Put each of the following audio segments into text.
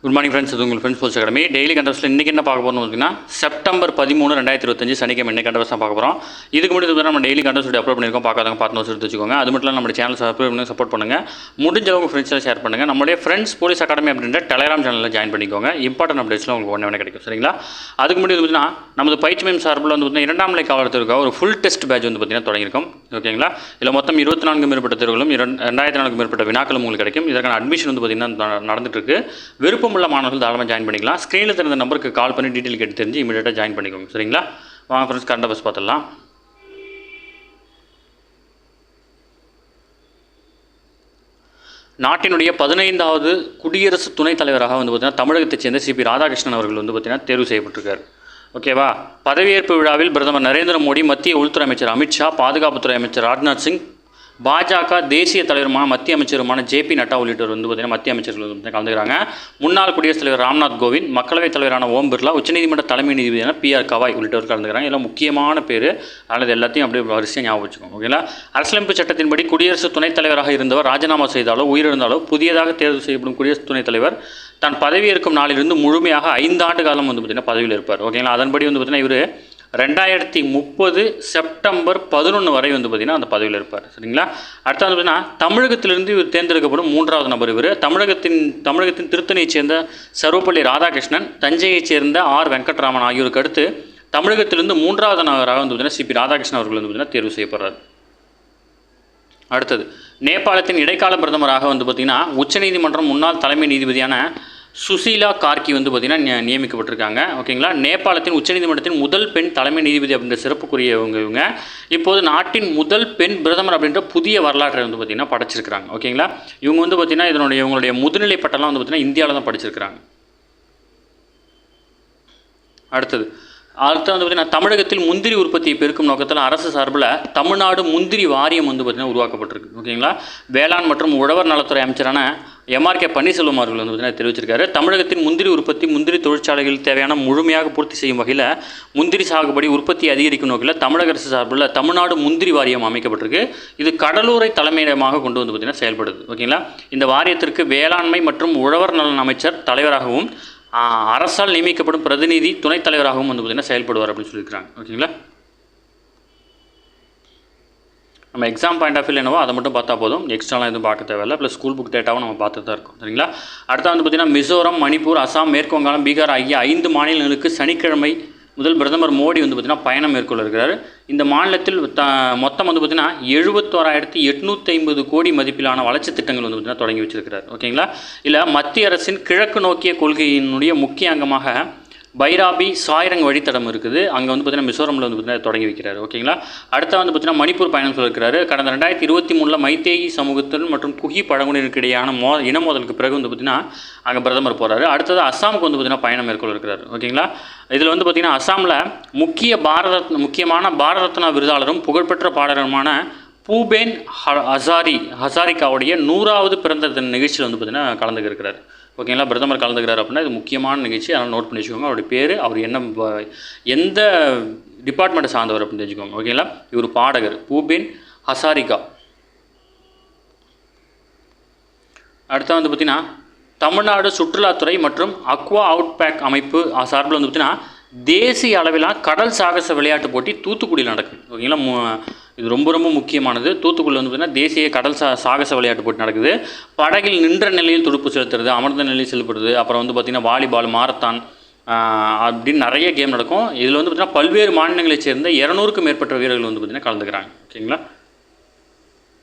Good morning friends. இது உங்கள் friends sports academy. Daily கண்டவர்ஸில் இன்றைக்கி என்ன பார்க்க போகிறோம்னு பார்த்தீங்கன்னா செப்டம்பர் 13, 2025 சனிக்கிழமை இன்னைக்கு கண்டவர்ஸ் தான் பார்க்க போகிறோம். இதுக்கு முன்னாடி நம்ம டெய்லி கண்டவர்ஸ் அப்லோட் பண்ணியிருக்கோம். பார்க்காதவங்க பார்த்து நோட்ஸ் எடுத்து வச்சுக்கோங்க. அது மட்டும் இல்லை நம்ம சேனல் சப்ஸ்கிரைப் பண்ணி சப்போர்ட் பண்ணுங்கள். முடிஞ்சவங்க ஃப்ரெண்ட்ஸில் ஷேர் பண்ணுங்கள். நம்மளுடைய ஃப்ரெண்ட்ஸ் போலீஸ் அகாடமி அப்படின்ற டெலிகிராம் சேனலில் ஜாயின் பண்ணிக்கோங்க. இம்பார்ட்டன்ட் அப்டேட்ஸ்லாம் உங்களுக்கு ஒன்று கிடைக்கும். சரிங்களா? அதுக்கு முன்னாடி பார்த்தீங்கன்னா நமது பயிற்சி மையம் சார்பில் வந்து பார்த்தீங்கன்னா 2ஆம் நிலை காவலத்திற்காக ஒரு ஃபுல் டெஸ்ட் பேட்ச் வந்து பார்த்தீங்கன்னா தொடங்கியிருக்கோம். ஓகேங்களா? இதில் மொத்தம் 24 மேற்பட்ட தேர்வுகளும் 2004 மேற்பட்ட வினாக்களும் உங்களுக்கு கிடைக்கும். இதற்கான அட்மிஷன் வந்து பார்த்தீங்கன்னா நடந்துட்டு இருக்கு. விருப்பமுள்ள மாணவர்கள் தாராளமாக ஜாயின் பண்ணிக்கலாம். ஸ்க்ரீனில் தெரிந்த நம்பருக்கு கால் பண்ணி டீட்டெயில் கேட்டு தெரிஞ்சு இமீடியட்டாக ஜாயின் பண்ணிக்கோங்க. சரிங்களா? வாங்க ஃப்ரெண்ட்ஸ், கரண்ட் அஃபேர்ஸ் பார்த்துடலாம். நாட்டினுடைய 15வது குடியரசு துணைத் தலைவராக வந்து பார்த்தீங்கன்னா தமிழகத்தைச் சேர்ந்த சிபி ராதாகிருஷ்ணன் அவர்கள் வந்து பார்த்தீங்கன்னா தேர்வு செய்யப்பட்டிருக்கார். ஓகேவா? பதவியேற்பு விழாவில் பிரதமர் நரேந்திர மோடி, மத்திய உள்துறை அமைச்சர் அமித்ஷா, பாதுகாப்புத்துறை அமைச்சர் ராஜ்நாத் சிங், பாஜக தேசிய தலைவருமான மத்திய அமைச்சருமான ஜே.பி. நட்டா உள்ளிட்டோர் வந்து பார்த்தீங்கன்னா மத்திய அமைச்சர்கள் வந்து கலந்துக்கிறாங்க. முன்னாள் குடியரசுத் தலைவர் ராம்நாத் கோவிந்த், மக்களவைத் தலைவரான ஓம் பிர்லா, உச்சநீதிமன்ற தலைமை நீதிபதியான பி.ஆர். கவாய் உள்ளிட்டோர் கலந்துக்கிறாங்க. இதெல்லாம் முக்கியமான பேர். அதனால் இது எல்லாத்தையும் அப்படியே வரிசையாக ஞாபகம் வச்சுக்கோங்க. ஓகேங்களா? அரசியலமைப்பு சட்டத்தின்படி குடியரசு துணைத் தலைவராக இருந்தவர் ராஜினாமா செய்தாலோ உயிரிழந்தாலோ புதியதாக தேர்வு செய்யப்படும் குடியரசு துணைத் தலைவர் தான் பதவியேற்கும் நாளிலிருந்து முழுமையாக 5 ஆண்டு காலம் வந்து பார்த்தீங்கன்னா பதவியில் இருப்பார். ஓகேங்களா? அதன்படி வந்து பார்த்தீங்கன்னா இவர் 2030 செப்டம்பர் 11 வரை வந்து பார்த்திங்கன்னா அந்த பதவியில் இருப்பார். சரிங்களா? அடுத்து வந்து பார்த்தீங்கன்னா தமிழகத்திலிருந்து இவர் தேர்ந்தெடுக்கப்படும் 3வது நபர். இவர் தமிழகத்தின் திருத்தணியைச் சேர்ந்த சர்வப்பள்ளி ராதாகிருஷ்ணன், தஞ்சையைச் சேர்ந்த ஆர். வெங்கட்ராமன் ஆகியோருக்கு அடுத்து தமிழகத்திலிருந்து 3வது நபராக வந்து பார்த்தீங்கன்னா சிபி ராதாகிருஷ்ணன் அவர்கள் வந்து பார்த்தீங்கன்னா தேர்வு செய்யப்படுறார். அடுத்தது நேபாளத்தின் இடைக்கால பிரதமராக வந்து பார்த்திங்கன்னா உச்சநீதிமன்றம் முன்னாள் தலைமை நீதிபதியான சுசீலா கார்கி வந்து பார்த்திங்கன்னா நியமிக்கப்பட்டிருக்காங்க. ஓகேங்களா? நேபாளத்தின் உச்சநீதிமன்றத்தின் முதல் பெண் தலைமை நீதிபதி அப்படின்ற சிறப்புக்குரியவங்க இப்போது நாட்டின் முதல் பெண் பிரதமர் அப்படின்ற புதிய வரலாற்றை வந்து பார்த்திங்கன்னா படைச்சிருக்கிறாங்க. ஓகேங்களா? இவங்க வந்து பார்த்திங்கன்னா இவங்களுடைய முதுநிலை பட்டம்லாம் வந்து பார்த்திங்கன்னா இந்தியாவில் தான் படிச்சிருக்கிறாங்க. அடுத்து வந்து பார்த்திங்கன்னா தமிழகத்தில் முந்திரி உற்பத்தியை பெருக்கும் நோக்கத்தில் அரசு சார்பில் தமிழ்நாடு முந்திரி வாரியம் வந்து பார்த்திங்கன்னா உருவாக்கப்பட்டிருக்கு. ஓகேங்களா? வேளாண் மற்றும் உழவர் நலத்துறை அமைச்சரான எம்.ஆர்.கே. பன்னீர்செல்வம் அவர்கள் வந்து பார்த்திங்கன்னா தெரிவிச்சிருக்காரு. தமிழகத்தின் முந்திரி உற்பத்தி முந்திரி தொழிற்சாலைகளில் தேவையான முழுமையாக பூர்த்தி செய்யும் வகையில் முந்திரி சாகுபடி உற்பத்தி அதிகரிக்கும் நோக்கில் தமிழக அரசு சார்பில் தமிழ்நாடு முந்திரி வாரியம் அமைக்கப்பட்டிருக்கு. இது கடலூரை தலைமையிடமாக கொண்டு வந்து பார்த்திங்கன்னா செயல்படுது. ஓகேங்களா? இந்த வாரியத்திற்கு வேளாண்மை மற்றும் உழவர் நலன் அமைச்சர் தலைவராகவும் அரசால் நியமிக்கப்படும் பிரதிநிதி துணைத் தலைவராகவும் வந்து பார்த்திங்கன்னா செயல்படுவார் அப்படின்னு சொல்லியிருக்காங்க. ஓகேங்களா? நம்ம எக்ஸாம் பாயிண்ட் ஆஃப் வியூ என்னவோ அதை மட்டும் பார்த்தா போதும். எக்ஸ்ட்ராலாம் எதுவும் பார்க்க தேவையில்லை. ப்ளஸ் ஸ்கூல் புக் டேட்டாவும் நம்ம பார்த்து தான் இருக்கோம். சரிங்களா? அடுத்து வந்து பார்த்திங்கன்னா மிசோரம், மணிப்பூர், அசாம், மேற்கு வங்காளம், பீகார் ஆகிய 5 மாநிலங்களுக்கு சனிக்கிழமை முதல் பிரதமர் மோடி வந்து பார்த்திங்கன்னா பயணம் மேற்கொள்ள இருக்கிறார். இந்த மாநிலத்தில் மொத்தம் வந்து பார்த்திங்கன்னா 71,850 கோடி மதிப்பிலான வளர்ச்சி திட்டங்கள் வந்து பார்த்திங்கன்னா தொடங்கி வச்சிருக்கிறார். ஓகேங்களா? இல்லை மத்திய அரசின் கிழக்கு நோக்கிய கொள்கையினுடைய முக்கிய அங்கமாக பைராபி சாய்ரங் வழித்தடம் இருக்குது. அங்கே வந்து பார்த்திங்கன்னா மிசோரமில் வந்து பார்த்திங்கன்னா தொடங்கி வைக்கிறார். ஓகேங்களா? அடுத்த வந்து பார்த்திங்கன்னா மணிப்பூர் பயணம் சொல்லியிருக்கிறாரு. கடந்த 2023 மைத்தேயி சமூகத்தின் மற்றும் குகி பழங்குடியினருக்கு இடையான இன மோதலுக்கு பிறகு வந்து பார்த்திங்கன்னா அங்கே பிரதமர் போகிறாரு. அடுத்தது அஸ்ஸாமுக்கு வந்து பார்த்திங்கன்னா பயணம் மேற்கொள்ள இருக்கிறார். ஓகேங்களா? இதில் வந்து பார்த்திங்கன்னா அஸ்ஸாமில் முக்கியமான பாரத ரத்னா விருதாளரும் புகழ்பெற்ற பாடகருமான பூபேன் ஹசாரிகாவுடைய 100வது பிறந்த தின நிகழ்ச்சியில் வந்து பார்த்திங்கன்னா கலந்துக்க இருக்கிறார். ஓகேங்களா? பிரதமர் கலந்துக்கிறார் அப்படின்னா இது முக்கியமான நிகழ்ச்சி. அதனால் நோட் பண்ணி வச்சுக்கோங்க. அவருடைய பேர், அவர் எந்த டிபார்ட்மெண்ட்டை சார்ந்தவர் அப்படின்னு தெரிஞ்சுக்கோங்க. ஓகேங்களா? இவர் பாடகர் பூபேன் ஹசாரிகா. அடுத்த வந்து பார்த்திங்கன்னா தமிழ்நாடு சுற்றுலாத்துறை மற்றும் அக்வா அவுட் பேக் அமைப்பு சார்பில் வந்து பார்த்திங்கன்னா தேசிய அளவிலான கடல் சாகச விளையாட்டு போட்டி தூத்துக்குடியில் நடக்குது. ஓகேங்களா? இது ரொம்ப ரொம்ப முக்கியமானது. தூத்துக்குடியில் வந்து பார்த்திங்கன்னா தேசிய கடல் சாகச விளையாட்டு போட்டி நடக்குது. படகில் நின்ற நிலையில் துடுப்பு செலுத்துறது, அமர்ந்த நிலையில் செலுத்துறது, அப்புறம் வந்து பார்த்திங்கன்னா வாலிபால், மாரத்தான் அப்படின்னு நிறைய கேம் நடக்கும். இதில் வந்து பார்த்திங்கன்னா பல்வேறு மாநிலங்களைச் சேர்ந்த 200க்கும் மேற்பட்ட வீரர்கள் வந்து பார்த்திங்கன்னா கலந்துக்கிறாங்க. ஓகேங்களா?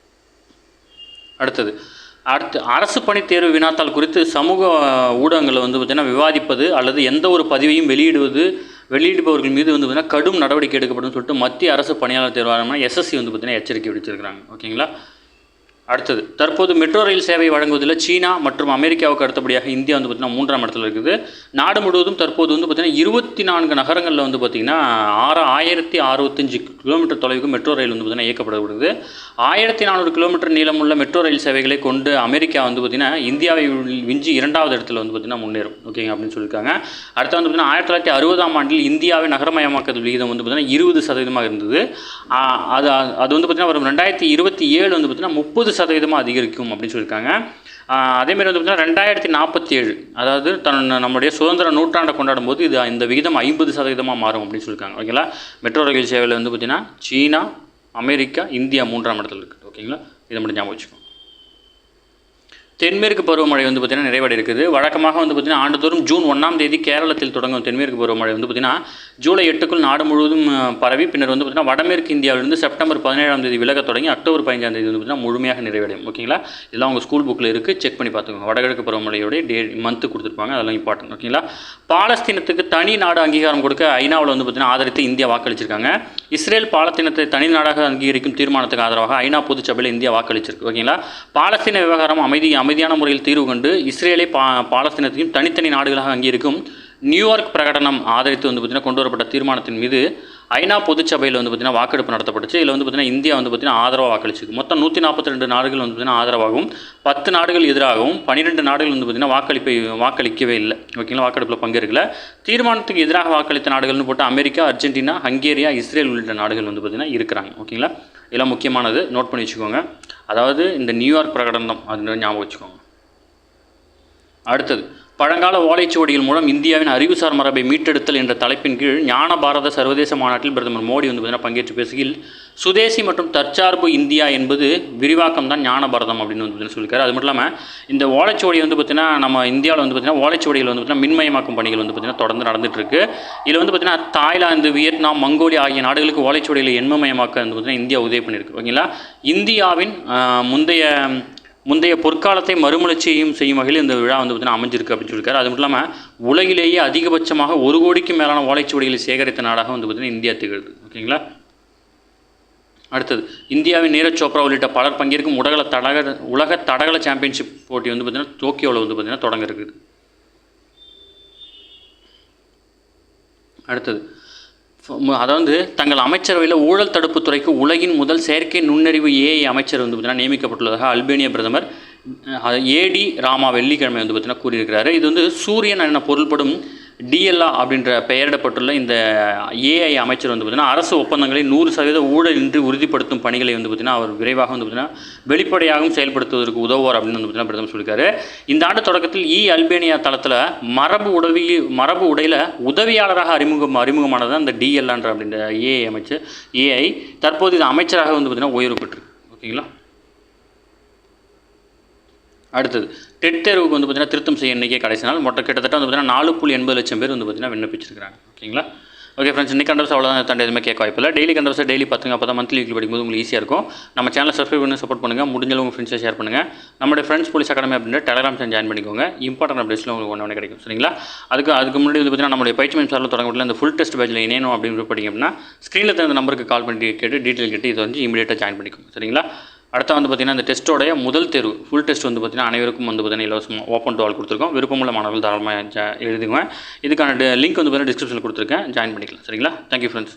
அடுத்து அரசு பணி தேர்வு வினாத்தாள் குறித்து சமூக ஊடகங்களில் வந்து பார்த்திங்கன்னா விவாதிப்பது அல்லது எந்த ஒரு பதிவையும் வெளியிடுபவர்கள் மீது வந்து பார்த்திங்கன்னா கடும் நடவடிக்கை எடுக்கப்படும் சொல்லிட்டு மத்திய அரசு பணியாளர் தேர்வாணையம் SSC வந்து பார்த்திங்கன்னா எச்சரிக்கை விடுத்திருக்கிறாங்க. ஓகேங்களா? அடுத்தது தற்போது மெட்ரோ ரயில் சேவை வழங்குவதில் சீனா மற்றும் அமெரிக்காவுக்கு அடுத்தபடியாக இந்தியா வந்து பார்த்திங்கன்னா 3ஆம் இடத்துல இருக்குது. நாடு முழுவதும் தற்போது வந்து பார்த்திங்கன்னா 24 நகரங்களில் வந்து பார்த்திங்கன்னா 1065 கிலோமீட்டர் தொலைவுக்கு மெட்ரோ ரயில் வந்து பார்த்திங்கன்னா இயக்கப்படுகிறது. 1400 கிலோமீட்டர் நீளமுள்ள மெட்ரோ ரயில் சேவைகளை கொண்டு அமெரிக்கா வந்து பார்த்திங்கன்னா இந்தியாவை விஞ்சி 2வது இடத்துல வந்து பார்த்திங்கன்னா முன்னேறும். ஓகேங்க அப்படின்னு சொல்லியிருக்காங்க. அடுத்து வந்து பார்த்திங்கன்னா 1960ஆம் ஆண்டில் இந்தியாவை நகரமயமாக்கல் விகிதம் வந்து பார்த்திங்கன்னா 20% இருந்தது. அது வந்து பார்த்திங்கன்னா வரும் 2027 வந்து பார்த்திங்கன்னா 30% அதிகரிக்கும் அப்படின்னு சொல்லியிருக்காங்க. அதேமாதிரி வந்து பார்த்திங்கன்னா 2047 அதாவது நம்முடைய சுதந்திர நூற்றாண்டை கொண்டாடும் போது இந்த விகிதம் 50% மாறும் அப்படின்னு சொல்லியிருக்காங்க. ஓகேங்களா. மெட்ரோ ரயில் சேவையில் வந்து பார்த்திங்கன்னா சீனா, அமெரிக்கா, இந்தியா 3ஆம் இடத்துல இருக்குது. ஓகேங்களா. இதை மட்டும் ஞாபகம் வச்சுக்கோங்க. தென்மேற்கு பருவமழை வந்து பார்த்திங்கன்னா நிறைவடை இருக்குது. வழக்கமாக வந்து பார்த்திங்கன்னா ஆண்டுதோறும் ஜூன் 1ஆம் தேதி கேரளத்தில் தொடங்கும் தென்மேற்கு பருவமழை வந்து பார்த்திங்கன்னா ஜூலை 8க்குள் நாடு முழுவதும் பரவி பின்னர் வந்து பார்த்திங்கன்னா வடமேற்கு இந்தியாவிலிருந்து செப்டம்பர் 17ஆம் தேதி விலக தொடங்கி அக்டோபர் 15ஆம் தேதி வந்து பார்த்திங்கன்னா முழுமையாக நிறைவடையும். ஓகேங்களா. இதெல்லாம் உங்கள் ஸ்கூல் புக்கில் இருக்குது, செக் பண்ணி பார்த்துக்கோங்க. வடகிழக்கு பருவமழையோடைய மந்த்து கொடுத்துருப்பாங்க, அதெல்லாம் இம்பார்ட்டன்ட். ஓகேங்களா. பாலஸ்தீனத்துக்கு தனி நாடு அங்கீகாரம் கொடுக்க ஐநாவில் வந்து பார்த்திங்கன்னா ஆதரித்து இந்தியா வாக்களிச்சிருக்காங்க. இஸ்ரேல் பாலஸ்தீனத்தை தனி நாடாக அங்கீகரிக்கும் தீர்மானத்துக்கு ஆதரவாக ஐநா பொதுச்சபையில் இந்தியா வாக்களிச்சிருக்கு. ஓகேங்களா. பாலஸ்தீன விவகாரம் அமைதியான முறையில் தீர்வு கண்டு இஸ்ரேலை பாலஸ்தீனத்தையும் தனித்தனி நாடுகளாக அங்கீகரிக்கும் நியூயார்க் பிரகடனம் ஆதரித்து வந்து பார்த்திங்கன்னா கொண்டு வரப்பட்ட தீர்மானத்தின் மீது ஐநா பொதுச்சபையில் வந்து பார்த்திங்கன்னா வாக்கெடுப்பு நடத்தப்பட்டுச்சு. இதில் வந்து பார்த்திங்கன்னா இந்தியா வந்து பார்த்திங்கன்னா ஆதரவாக வாக்களிச்சிருக்கு. மொத்தம் 142 நாடுகள் வந்து பார்த்திங்கன்னா ஆதரவாகவும் 10 நாடுகள் எதிராகவும் 12 நாடுகள் வந்து பார்த்திங்கன்னா வாக்களிக்கவே இல்லை. ஓகேங்களா. வாக்கெடுப்பில் பங்கேற்கல. தீர்மானத்துக்கு எதிராக வாக்களித்த நாடுகள்னு போட்டு அமெரிக்கா, அர்ஜென்டினா, ஹங்கேரியா, இஸ்ரேல் உள்ளிட்ட நாடுகள் வந்து பார்த்திங்கன்னா இருக்கிறாங்க. ஓகேங்களா. இதெல்லாம் முக்கியமானது, நோட் பண்ணி வச்சுக்கோங்க. அதாவது இந்த நியூயார்க் பிரகடனம் அது ஞாபகம் வச்சுக்கோங்க. அடுத்தது, பழங்கால ஓலைச்சுவடிகள் மூலம் இந்தியாவின் அறிவுசார் மரபை மீட்டெடுத்தல் என்ற தலைப்பின் கீழ் ஞான பாரத சர்வதேச மாநாட்டில் பிரதமர் மோடி வந்து பார்த்தீங்கன்னா பங்கேற்று பேசுகையில் சுதேசி மற்றும் தற்சார்பு இந்தியா என்பது விரிவாக்கம் தான் ஞான பாரதம் அப்படின்னு வந்து பார்த்தீங்கன்னா சொல்லியிருக்காரு. அது மட்டும் இல்லாமல் இந்த ஓலைச்சுவடி வந்து பார்த்திங்கன்னா நம்ம இந்தியாவில் வந்து பார்த்திங்கன்னா ஓலைச்சுவடிகள் வந்து பார்த்திங்கன்னா மின்மயமாக்கும் பணிகள் வந்து பார்த்திங்கன்னா தொடர்ந்து நடந்துட்டு இருக்கு. இதில் வந்து பார்த்திங்கன்னா தாய்லாந்து, வியட்நாம், மங்கோலியா ஆகிய நாடுகளுக்கு ஓலைச்சுவடிகளை எண்மமயமாக்க வந்து பார்த்திங்கன்னா இந்தியா உதவி பண்ணியிருக்கு. ஓகேங்களா. இந்தியாவின் முந்தைய பொற்காலத்தை மறுமலர்ச்சியும் செய்யும் வகையில் இந்த விழா வந்து பார்த்திங்கன்னா அமைஞ்சிருக்கு அப்படின்னு சொல்லியிருக்காரு. அது மட்டும் இல்லாமல் உலகிலேயே அதிகபட்சமாக 1 கோடிக்கும் மேலான ஓலைச்சுவடிகளை சேகரித்த நாடாக வந்து பார்த்திங்கன்னா இந்தியா திகழ்து. ஓகேங்களா. அடுத்தது, இந்தியாவின் நீரஜ் சோப்ரா உள்ளிட்ட பலர் பங்கேற்கும் உலக தடகள சாம்பியன்ஷிப் போட்டி வந்து பார்த்திங்கன்னா டோக்கியோவில் வந்து பார்த்திங்கன்னா தொடங்க இருக்குது. அடுத்தது, அதாவது தங்கள் அமைச்சரவையில் ஊழல் தடுப்பு துறைக்கு உலகின் முதல் செயற்கை நுண்ணறிவு AI அமைச்சர் வந்து பார்த்திங்கன்னா நியமிக்கப்பட்டுள்ளதாக அல்பேனிய பிரதமர் ஏடி ராமா வெள்ளிக்கிழமை வந்து பார்த்திங்கன்னா கூறியிருக்கிறாரு. இது வந்து சூரியன் என பொருள்படும் DLA அப்படின்ற பெயரிடப்பட்டுள்ள இந்த AI அமைச்சர் வந்து பார்த்திங்கன்னா அரசு ஒப்பந்தங்களை 100% ஊழல் இன்றி உறுதிப்படுத்தும் பணிகளை வந்து பார்த்திங்கன்னா அவர் விரைவாக வந்து பார்த்திங்கன்னா வெளிப்படையாகவும் செயல்படுத்துவதற்கு உதவுவார் அப்படின்னு வந்து பார்த்திங்கன்னா பிரதமர் சொல்லியிருக்காரு. இந்த ஆண்டு தொடக்கத்தில் அல்பேனியா தளத்தில் மரபு உடையில் உதவியாளராக அறிமுகமானது அந்த DLA அப்படின்ற AI அமைச்சர். AI தற்போது இது அமைச்சராக வந்து பார்த்திங்கன்னா உயர்வு பெற்றிருக்கு. ஓகேங்களா. அடுத்தது, டெட் தேர்வுக்கு வந்து பார்த்திங்கன்னா திருத்தம் செய்ய இன்றைக்கே கடைசி நாள். கிட்டத்தட்ட வந்து பார்த்திங்கன்னா 4.80 லட்சம் பேர் வந்து பார்த்திங்கன்னா விண்ணப்பிச்சிருக்காங்க. ஓகேங்களா. ஓகே ஃப்ரெண்ட்ஸ், இன்றைக்கி கண்டவர்ஸ் அவ்வளோதான், தாண்டி எதுவுமே கேட்க வாய்ப்பில்லை. டெய்லி கண்டவர்ஸை டெய்லி பார்த்துங்க, அப்போ தான் மந்த்லி வீக்லி படிக்கும்போது உங்களுக்கு ஈஸியாக இருக்கும். நம்ம சேனலை சப்ஸ்கிரைப் பண்ணி சப்போர்ட் பண்ணுங்கள். முடிஞ்சளவு உங்கள் ஃப்ரெண்ட்ஸை ஷேர் பண்ணுங்கள். நம்மளுடைய ஃப்ரெண்ட்ஸ் போலீஸ் அகாடமி அப்படின்ற டெலிகிராம் சேனல் ஜாயின் பண்ணிக்கோங்க. இம்பார்ட்டன்ட் அப்டேட்ஸில் உங்களுக்கு ஒன்று கிடைக்கும். சரிங்களா. அதுக்கு முன்னாடி வந்து பார்த்திங்கன்னா நம்மளுடைய பயிற்சி மையம் தொடங்கப்பட்ட இந்த ஃபுல் டெஸ்ட் பேட்சில் இணையணும் அப்படின்னு படிங்க அப்படின்னா ஸ்க்ரீனில் தகுந்த நம்பருக்கு கால் பண்ணி கேட்டு டீட்டெயில் கேட்டு இதை வந்து இமீடியட்டாக ஜாயின் பண்ணிக்கோங்க. சரிங்களா. அடுத்து வந்து பார்த்திங்கன்னா இந்த டெஸ்ட்டோடைய முதல் தேர்வு ஃபுல் டெஸ்ட் வந்து பார்த்திங்கன்னா அனைவருக்கும் வந்து பார்த்திங்கன்னா இலவசமாக ஓப்பன் டு ஆல் கொடுத்துருக்கோம். விருப்பமுள்ள மாணவர்கள் தாராளமாக எழுதுங்க. இதுக்கான லிங்க் வந்து பார்த்திங்கன்னா டிஸ்கிரிப்ஷனில் கொடுத்துருக்கேன், ஜாயின் பண்ணிக்கலாம். சரிங்களா. Thank you friends.